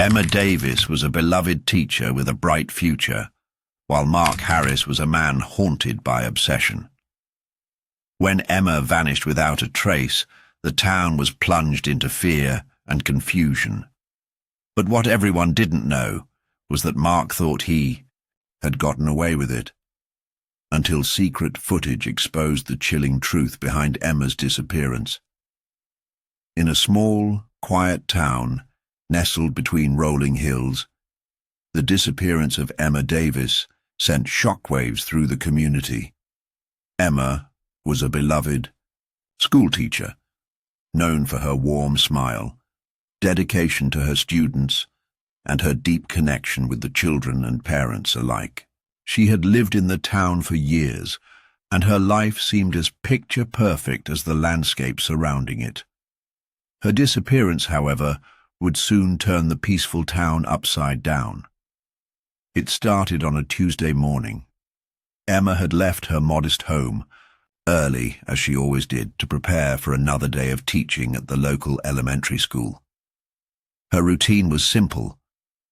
Emma Davis was a beloved teacher with a bright future, while Mark Harris was a man haunted by obsession. When Emma vanished without a trace, the town was plunged into fear and confusion. But what everyone didn't know was that Mark thought he had gotten away with it, until secret footage exposed the chilling truth behind Emma's disappearance. In a small, quiet town, nestled between rolling hills, the disappearance of Emma Davis sent shockwaves through the community. Emma was a beloved schoolteacher, known for her warm smile, dedication to her students, and her deep connection with the children and parents alike. She had lived in the town for years, and her life seemed as picture-perfect as the landscape surrounding it. Her disappearance, however, would soon turn the peaceful town upside down. It started on a Tuesday morning. Emma had left her modest home early, as she always did, to prepare for another day of teaching at the local elementary school. Her routine was simple,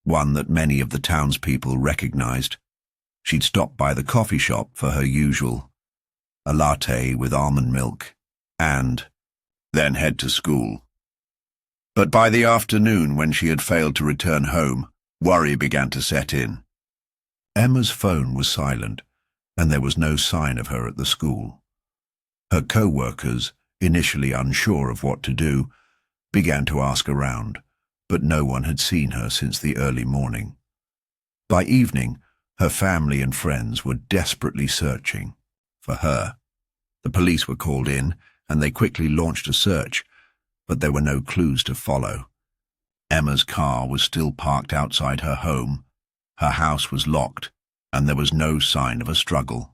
one that many of the townspeople recognized. She'd stop by the coffee shop for her usual, a latte with almond milk, and then head to school. But by the afternoon, when she had failed to return home, worry began to set in. Emma's phone was silent, and there was no sign of her at the school. Her co-workers, initially unsure of what to do, began to ask around, but no one had seen her since the early morning. By evening, her family and friends were desperately searching for her. The police were called in, and they quickly launched a search, but there were no clues to follow. Emma's car was still parked outside her home, her house was locked, and there was no sign of a struggle.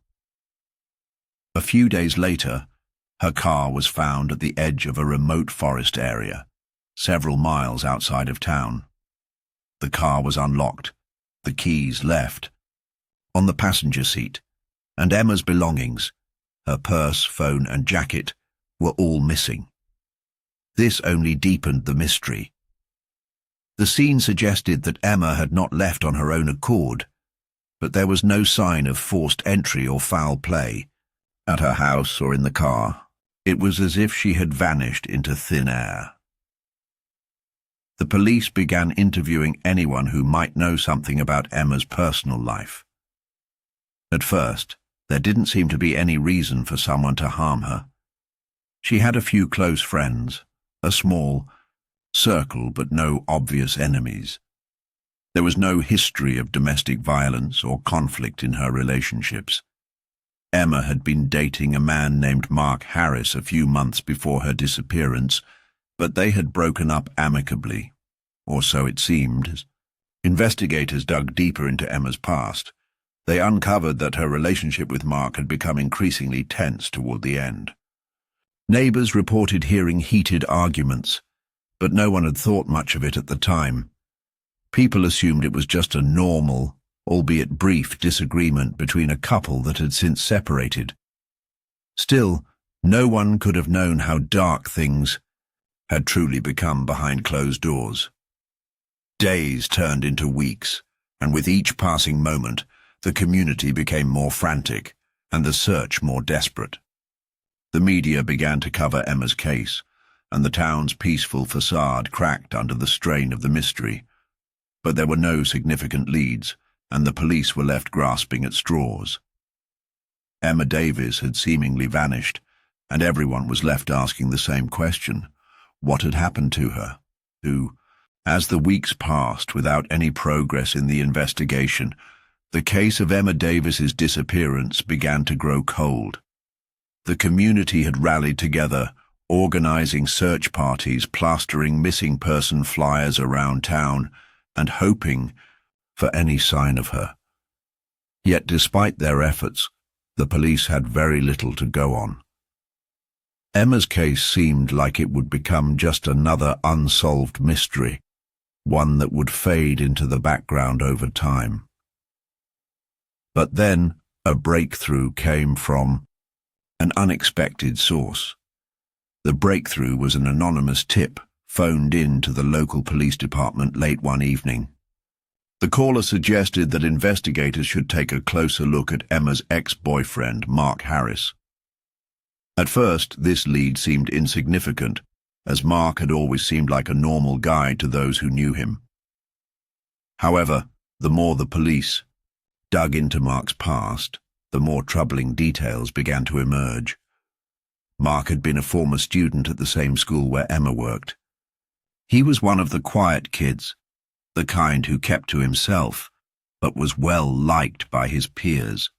A few days later, her car was found at the edge of a remote forest area, several miles outside of town. The car was unlocked, the keys left on the passenger seat, and Emma's belongings, her purse, phone, and jacket, were all missing. This only deepened the mystery. The scene suggested that Emma had not left on her own accord, but there was no sign of forced entry or foul play. At her house or in the car, it was as if she had vanished into thin air. The police began interviewing anyone who might know something about Emma's personal life. At first, there didn't seem to be any reason for someone to harm her. She had a few close friends, a small circle, but no obvious enemies. There was no history of domestic violence or conflict in her relationships. Emma had been dating a man named Mark Harris a few months before her disappearance, but they had broken up amicably, or so it seemed. Investigators dug deeper into Emma's past. They uncovered that her relationship with Mark had become increasingly tense toward the end. Neighbors reported hearing heated arguments, but no one had thought much of it at the time. People assumed it was just a normal, albeit brief, disagreement between a couple that had since separated. Still, no one could have known how dark things had truly become behind closed doors. Days turned into weeks, and with each passing moment, the community became more frantic and the search more desperate. The media began to cover Emma's case, and the town's peaceful facade cracked under the strain of the mystery. But there were no significant leads, and the police were left grasping at straws. Emma Davis had seemingly vanished, and everyone was left asking the same question: what had happened to her? As the weeks passed without any progress in the investigation, the case of Emma Davis's disappearance began to grow cold. The community had rallied together, organizing search parties, plastering missing person flyers around town, and hoping for any sign of her. Yet despite their efforts, the police had very little to go on. Emma's case seemed like it would become just another unsolved mystery, one that would fade into the background over time. But then a breakthrough came from an unexpected source. The breakthrough was an anonymous tip phoned in to the local police department late one evening. The caller suggested that investigators should take a closer look at Emma's ex-boyfriend, Mark Harris. At first, this lead seemed insignificant, as Mark had always seemed like a normal guy to those who knew him. However, the more the police dug into Mark's past, the more troubling details began to emerge. Mark had been a former student at the same school where Emma worked. He was one of the quiet kids, the kind who kept to himself, but was well liked by his peers.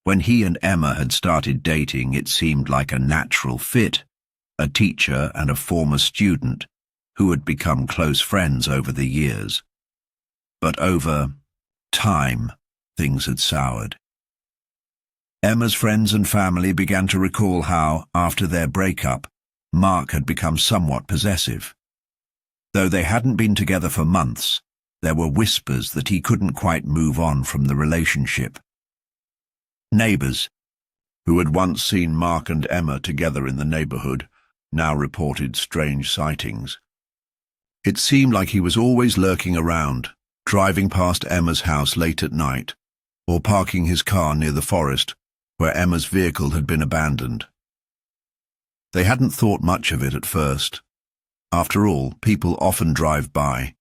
When he and Emma had started dating, it seemed like a natural fit, a teacher and a former student who had become close friends over the years. But over time, things had soured. Emma's friends and family began to recall how, after their breakup, Mark had become somewhat possessive. Though they hadn't been together for months, there were whispers that he couldn't quite move on from the relationship. Neighbors, who had once seen Mark and Emma together in the neighborhood, now reported strange sightings. It seemed like he was always lurking around, driving past Emma's house late at night, or parking his car near the forest where Emma's vehicle had been abandoned. They hadn't thought much of it at first. After all, people often drive by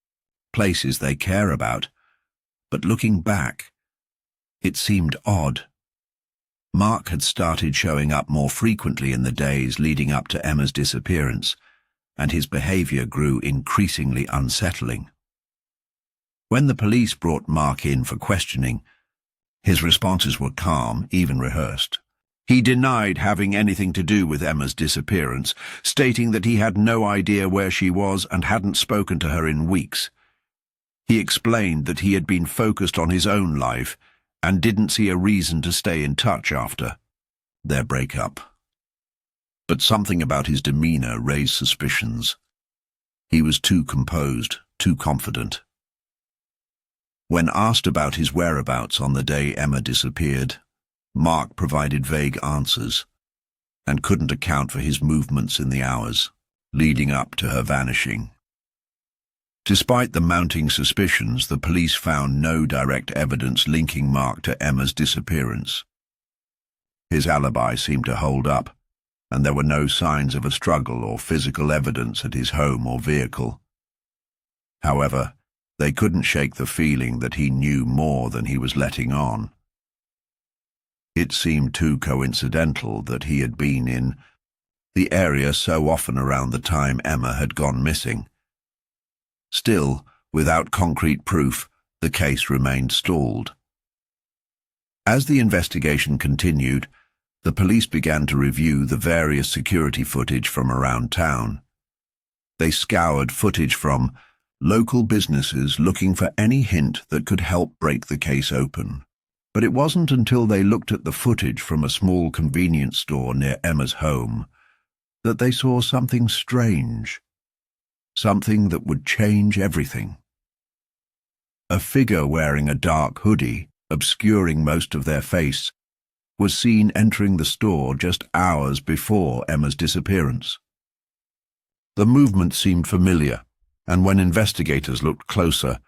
places they care about, but looking back, it seemed odd. Mark had started showing up more frequently in the days leading up to Emma's disappearance, and his behavior grew increasingly unsettling. When the police brought Mark in for questioning, his responses were calm, even rehearsed. He denied having anything to do with Emma's disappearance, stating that he had no idea where she was and hadn't spoken to her in weeks. He explained that he had been focused on his own life and didn't see a reason to stay in touch after their breakup. But something about his demeanor raised suspicions. He was too composed, too confident. When asked about his whereabouts on the day Emma disappeared, Mark provided vague answers and couldn't account for his movements in the hours leading up to her vanishing. Despite the mounting suspicions, the police found no direct evidence linking Mark to Emma's disappearance. His alibi seemed to hold up, and there were no signs of a struggle or physical evidence at his home or vehicle. However, they couldn't shake the feeling that he knew more than he was letting on. It seemed too coincidental that he had been in the area so often around the time Emma had gone missing. Still, without concrete proof, the case remained stalled. As the investigation continued, the police began to review the various security footage from around town. They scoured footage from local businesses looking for any hint that could help break the case open. But it wasn't until they looked at the footage from a small convenience store near Emma's home that they saw something strange. Something that would change everything. A figure wearing a dark hoodie, obscuring most of their face, was seen entering the store just hours before Emma's disappearance. The movement seemed familiar, and when investigators looked closer,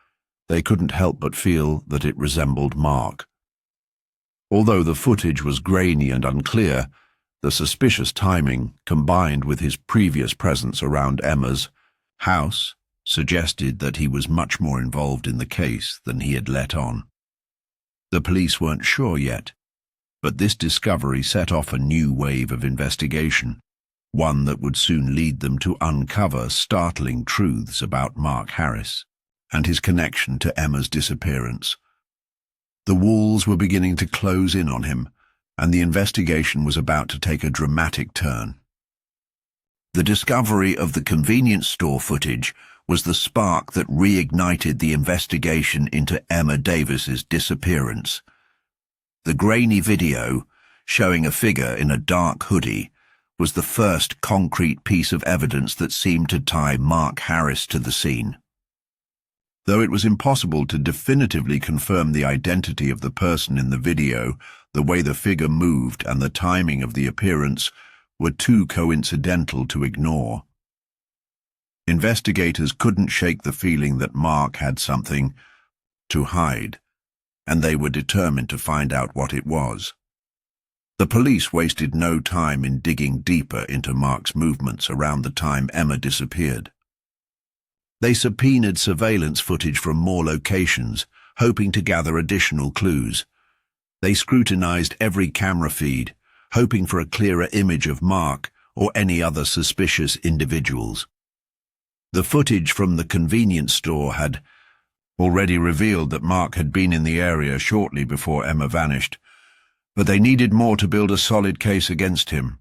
they couldn't help but feel that it resembled Mark. Although the footage was grainy and unclear, the suspicious timing, combined with his previous presence around Emma's house, suggested that he was much more involved in the case than he had let on. The police weren't sure yet, but this discovery set off a new wave of investigation, one that would soon lead them to uncover startling truths about Mark Harris and his connection to Emma's disappearance. The walls were beginning to close in on him, and the investigation was about to take a dramatic turn. The discovery of the convenience store footage was the spark that reignited the investigation into Emma Davis's disappearance. The grainy video, showing a figure in a dark hoodie, was the first concrete piece of evidence that seemed to tie Mark Harris to the scene. Though it was impossible to definitively confirm the identity of the person in the video, the way the figure moved and the timing of the appearance were too coincidental to ignore. Investigators couldn't shake the feeling that Mark had something to hide, and they were determined to find out what it was. The police wasted no time in digging deeper into Mark's movements around the time Emma disappeared. They subpoenaed surveillance footage from more locations, hoping to gather additional clues. They scrutinized every camera feed, hoping for a clearer image of Mark or any other suspicious individuals. The footage from the convenience store had already revealed that Mark had been in the area shortly before Emma vanished, but they needed more to build a solid case against him.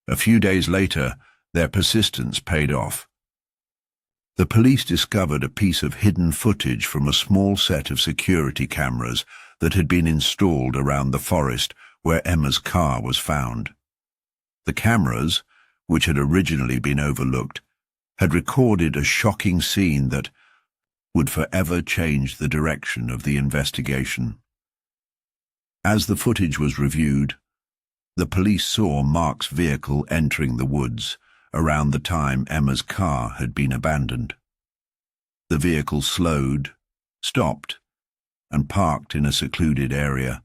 A few days later, their persistence paid off. The police discovered a piece of hidden footage from a small set of security cameras that had been installed around the forest where Emma's car was found. The cameras, which had originally been overlooked, had recorded a shocking scene that would forever change the direction of the investigation. As the footage was reviewed, the police saw Mark's vehicle entering the woods around the time Emma's car had been abandoned. The vehicle slowed, stopped, and parked in a secluded area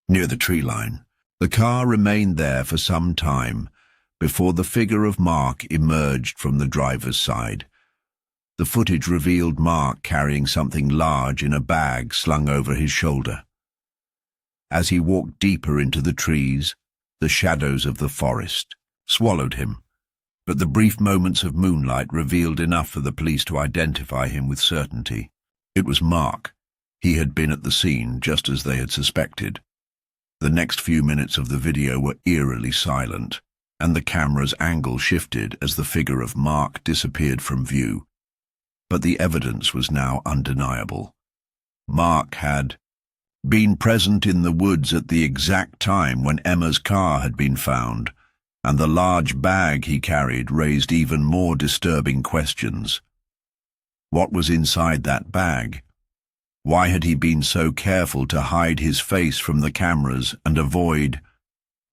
near the tree line. The car remained there for some time before the figure of Mark emerged from the driver's side. The footage revealed Mark carrying something large in a bag slung over his shoulder. As he walked deeper into the trees, the shadows of the forest swallowed him, but the brief moments of moonlight revealed enough for the police to identify him with certainty. It was Mark. He had been at the scene just as they had suspected. The next few minutes of the video were eerily silent, and the camera's angle shifted as the figure of Mark disappeared from view. But the evidence was now undeniable. Mark had been present in the woods at the exact time when Emma's car had been found, and the large bag he carried raised even more disturbing questions. What was inside that bag? Why had he been so careful to hide his face from the cameras and avoid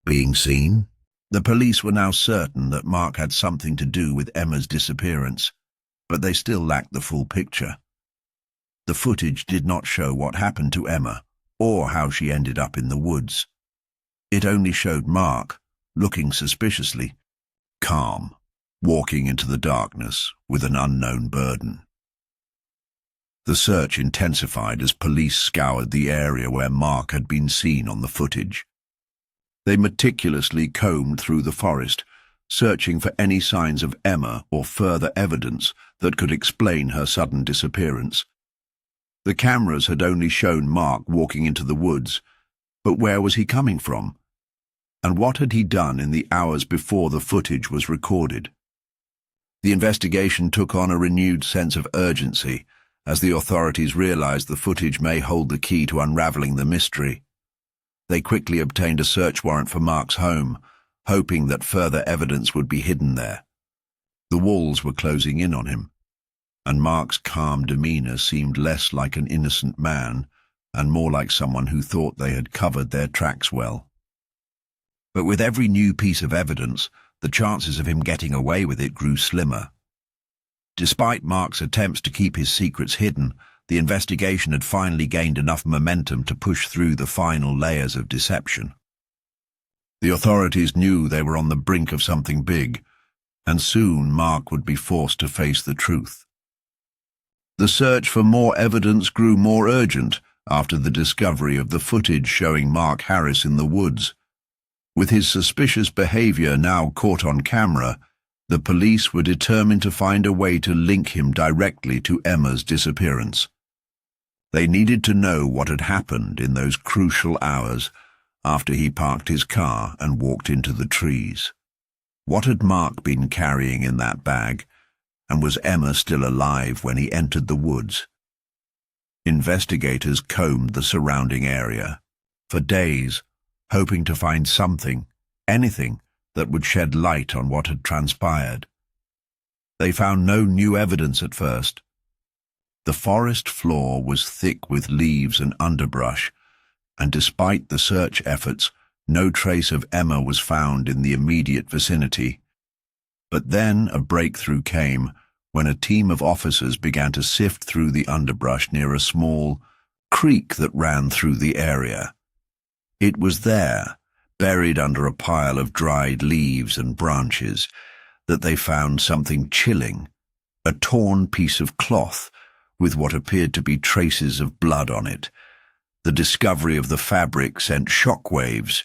being seen? The police were now certain that Mark had something to do with Emma's disappearance, but they still lacked the full picture. The footage did not show what happened to Emma, or how she ended up in the woods. It only showed Mark, looking suspiciously calm, walking into the darkness with an unknown burden. The search intensified as police scoured the area where Mark had been seen on the footage. They meticulously combed through the forest, searching for any signs of Emma or further evidence that could explain her sudden disappearance. The cameras had only shown Mark walking into the woods, but where was he coming from? And what had he done in the hours before the footage was recorded? The investigation took on a renewed sense of urgency as the authorities realized the footage may hold the key to unraveling the mystery. They quickly obtained a search warrant for Mark's home, hoping that further evidence would be hidden there. The walls were closing in on him, and Mark's calm demeanor seemed less like an innocent man and more like someone who thought they had covered their tracks well. But with every new piece of evidence, the chances of him getting away with it grew slimmer. Despite Mark's attempts to keep his secrets hidden, the investigation had finally gained enough momentum to push through the final layers of deception. The authorities knew they were on the brink of something big, and soon Mark would be forced to face the truth. The search for more evidence grew more urgent after the discovery of the footage showing Mark Harris in the woods. With his suspicious behavior now caught on camera, the police were determined to find a way to link him directly to Emma's disappearance. They needed to know what had happened in those crucial hours after he parked his car and walked into the trees. What had Mark been carrying in that bag, and was Emma still alive when he entered the woods? Investigators combed the surrounding area for days, hoping to find something, anything, that would shed light on what had transpired. They found no new evidence at first. The forest floor was thick with leaves and underbrush, and despite the search efforts, no trace of Emma was found in the immediate vicinity. But then a breakthrough came when a team of officers began to sift through the underbrush near a small creek that ran through the area. It was there, buried under a pile of dried leaves and branches, that they found something chilling, a torn piece of cloth with what appeared to be traces of blood on it. The discovery of the fabric sent shockwaves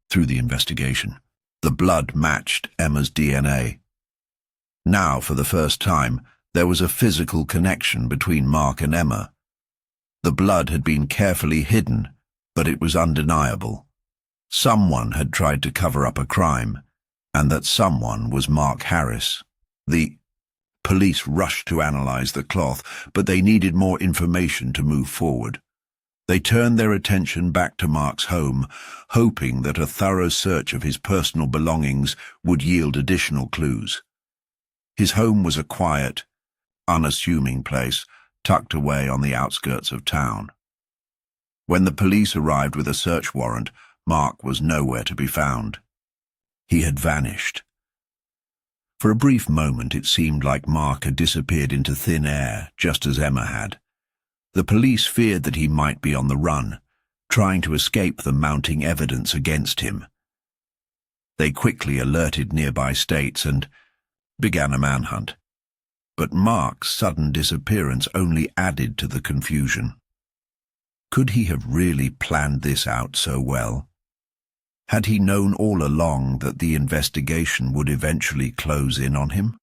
through the investigation. The blood matched Emma's DNA. Now, for the first time, there was a physical connection between Mark and Emma. The blood had been carefully hidden, but it was undeniable. Someone had tried to cover up a crime, and that someone was Mark Harris. The police rushed to analyze the cloth, but they needed more information to move forward. They turned their attention back to Mark's home, hoping that a thorough search of his personal belongings would yield additional clues. His home was a quiet, unassuming place, tucked away on the outskirts of town. When the police arrived with a search warrant, Mark was nowhere to be found. He had vanished. For a brief moment it seemed like Mark had disappeared into thin air, just as Emma had. The police feared that he might be on the run, trying to escape the mounting evidence against him. They quickly alerted nearby states and began a manhunt. But Mark's sudden disappearance only added to the confusion. Could he have really planned this out so well? Had he known all along that the investigation would eventually close in on him?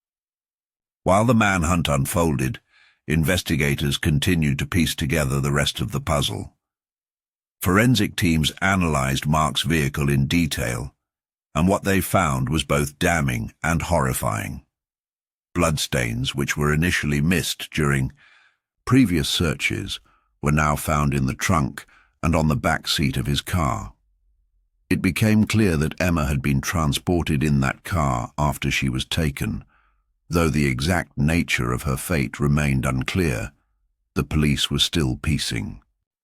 While the manhunt unfolded, investigators continued to piece together the rest of the puzzle. Forensic teams analyzed Mark's vehicle in detail, and what they found was both damning and horrifying. Bloodstains, which were initially missed during previous searches, were now found in the trunk and on the back seat of his car. It became clear that Emma had been transported in that car after she was taken. Though the exact nature of her fate remained unclear, the police were still piecing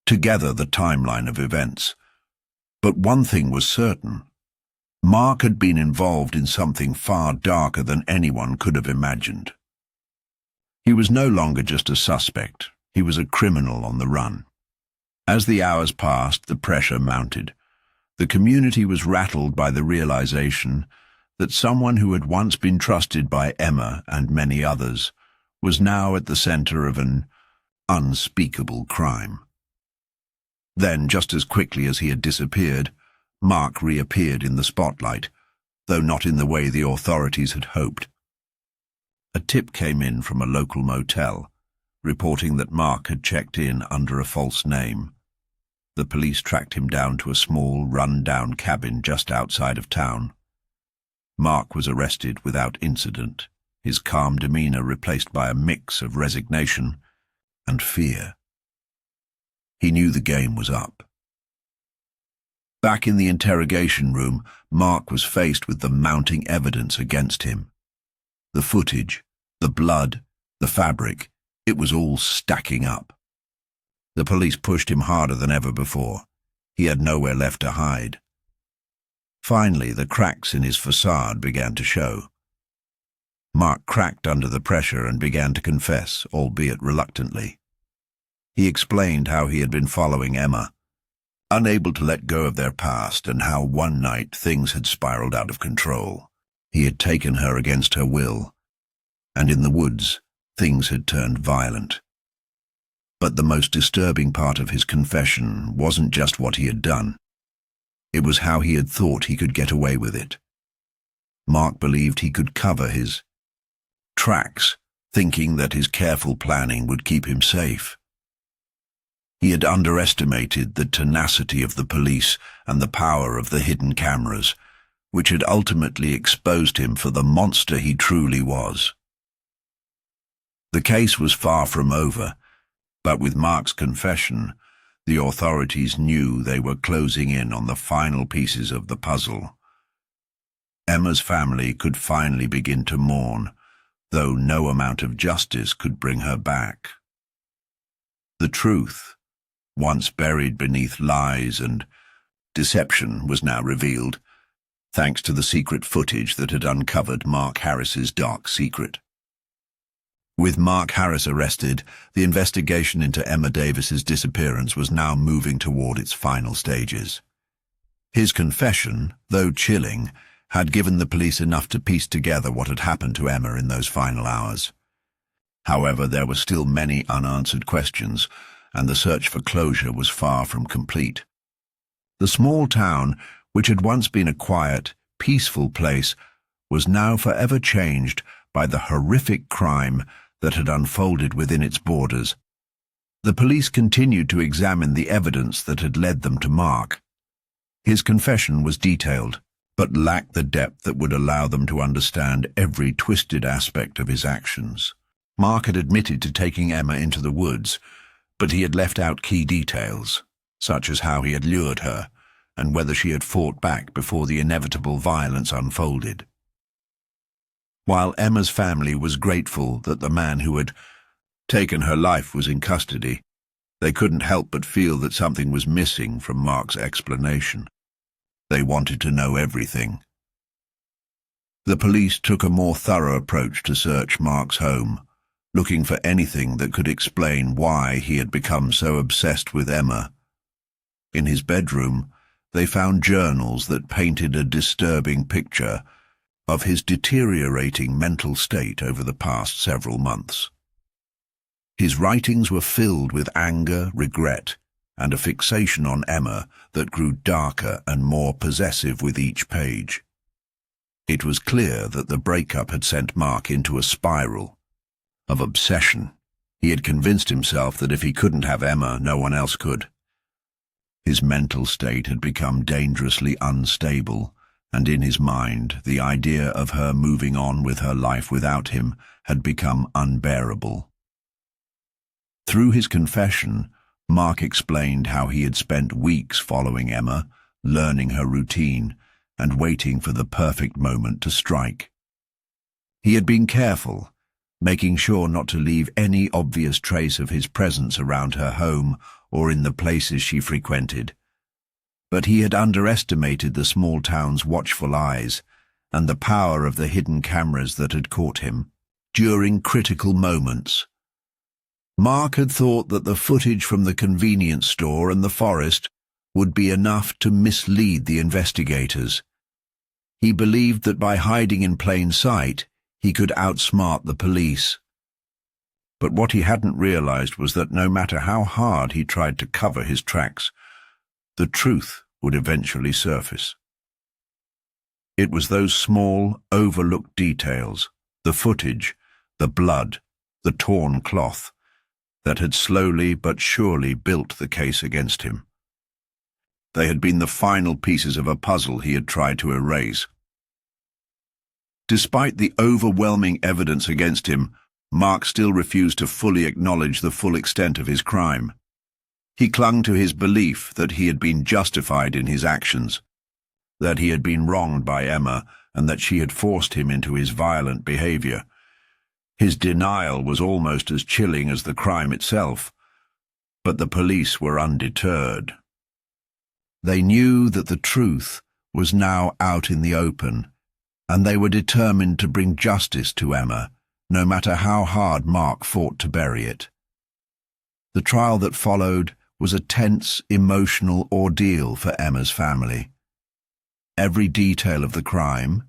together the timeline of events. But one thing was certain. Mark had been involved in something far darker than anyone could have imagined. He was no longer just a suspect. He was a criminal on the run. As the hours passed, the pressure mounted. The community was rattled by the realization that someone who had once been trusted by Emma and many others was now at the center of an unspeakable crime. Then, just as quickly as he had disappeared, Mark reappeared in the spotlight, though not in the way the authorities had hoped. A tip came in from a local motel, reporting that Mark had checked in under a false name. The police tracked him down to a small, run-down cabin just outside of town. Mark was arrested without incident, his calm demeanor replaced by a mix of resignation and fear. He knew the game was up. Back in the interrogation room, Mark was faced with the mounting evidence against him. The footage, the blood, the fabric, it was all stacking up. The police pushed him harder than ever before. He had nowhere left to hide. Finally, the cracks in his facade began to show. Mark cracked under the pressure and began to confess, albeit reluctantly. He explained how he had been following Emma, unable to let go of their past, and how one night things had spiraled out of control. He had taken her against her will, and in the woods, things had turned violent. But the most disturbing part of his confession wasn't just what he had done. It was how he had thought he could get away with it. Mark believed he could cover his tracks, thinking that his careful planning would keep him safe. He had underestimated the tenacity of the police and the power of the hidden cameras, which had ultimately exposed him for the monster he truly was. The case was far from over, but with Mark's confession, the authorities knew they were closing in on the final pieces of the puzzle. Emma's family could finally begin to mourn, though no amount of justice could bring her back. The truth, once buried beneath lies and deception, was now revealed, thanks to the secret footage that had uncovered Mark Harris's dark secret. With Mark Harris arrested, the investigation into Emma Davis's disappearance was now moving toward its final stages. His confession, though chilling, had given the police enough to piece together what had happened to Emma in those final hours. However, there were still many unanswered questions, and the search for closure was far from complete. The small town, which had once been a quiet, peaceful place, was now forever changed by the horrific crime that had unfolded within its borders. The police continued to examine the evidence that had led them to Mark. His confession was detailed, but lacked the depth that would allow them to understand every twisted aspect of his actions. Mark had admitted to taking Emma into the woods, but he had left out key details, such as how he had lured her, and whether she had fought back before the inevitable violence unfolded. While Emma's family was grateful that the man who had taken her life was in custody, they couldn't help but feel that something was missing from Mark's explanation. They wanted to know everything. The police took a more thorough approach to search Mark's home, looking for anything that could explain why he had become so obsessed with Emma. In his bedroom, they found journals that painted a disturbing picture of his deteriorating mental state over the past several months. His writings were filled with anger, regret, and a fixation on Emma that grew darker and more possessive with each page. It was clear that the breakup had sent Mark into a spiral of obsession. He had convinced himself that if he couldn't have Emma, no one else could. His mental state had become dangerously unstable, and in his mind, the idea of her moving on with her life without him had become unbearable. Through his confession, Mark explained how he had spent weeks following Emma, learning her routine, and waiting for the perfect moment to strike. He had been careful, making sure not to leave any obvious trace of his presence around her home or in the places she frequented. But he had underestimated the small town's watchful eyes and the power of the hidden cameras that had caught him during critical moments. Mark had thought that the footage from the convenience store and the forest would be enough to mislead the investigators. He believed that by hiding in plain sight, he could outsmart the police. But what he hadn't realized was that no matter how hard he tried to cover his tracks, the truth would eventually surface. It was those small, overlooked details, the footage, the blood, the torn cloth, that had slowly but surely built the case against him. They had been the final pieces of a puzzle he had tried to erase. Despite the overwhelming evidence against him, Mark still refused to fully acknowledge the full extent of his crime. He clung to his belief that he had been justified in his actions, that he had been wronged by Emma, and that she had forced him into his violent behavior. His denial was almost as chilling as the crime itself, but the police were undeterred. They knew that the truth was now out in the open, and they were determined to bring justice to Emma, no matter how hard Mark fought to bury it. The trial that followed was a tense, emotional ordeal for Emma's family. Every detail of the crime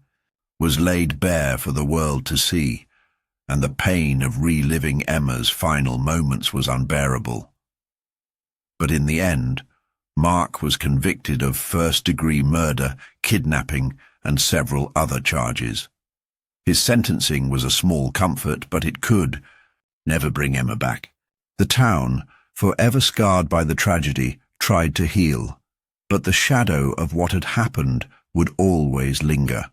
was laid bare for the world to see, and the pain of reliving Emma's final moments was unbearable. But in the end, Mark was convicted of first-degree murder, kidnapping, and several other charges. His sentencing was a small comfort, but it could never bring Emma back. The town, forever scarred by the tragedy, tried to heal, but the shadow of what had happened would always linger.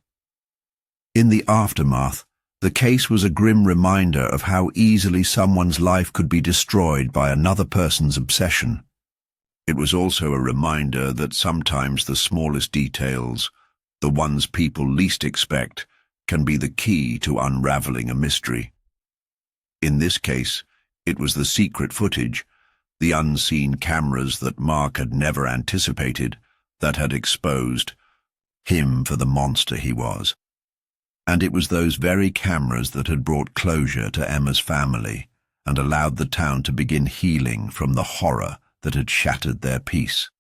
In the aftermath, the case was a grim reminder of how easily someone's life could be destroyed by another person's obsession. It was also a reminder that sometimes the smallest details, the ones people least expect, can be the key to unraveling a mystery. In this case, it was the secret footage, the unseen cameras that Mark had never anticipated, that had exposed him for the monster he was. And it was those very cameras that had brought closure to Emma's family and allowed the town to begin healing from the horror that had shattered their peace.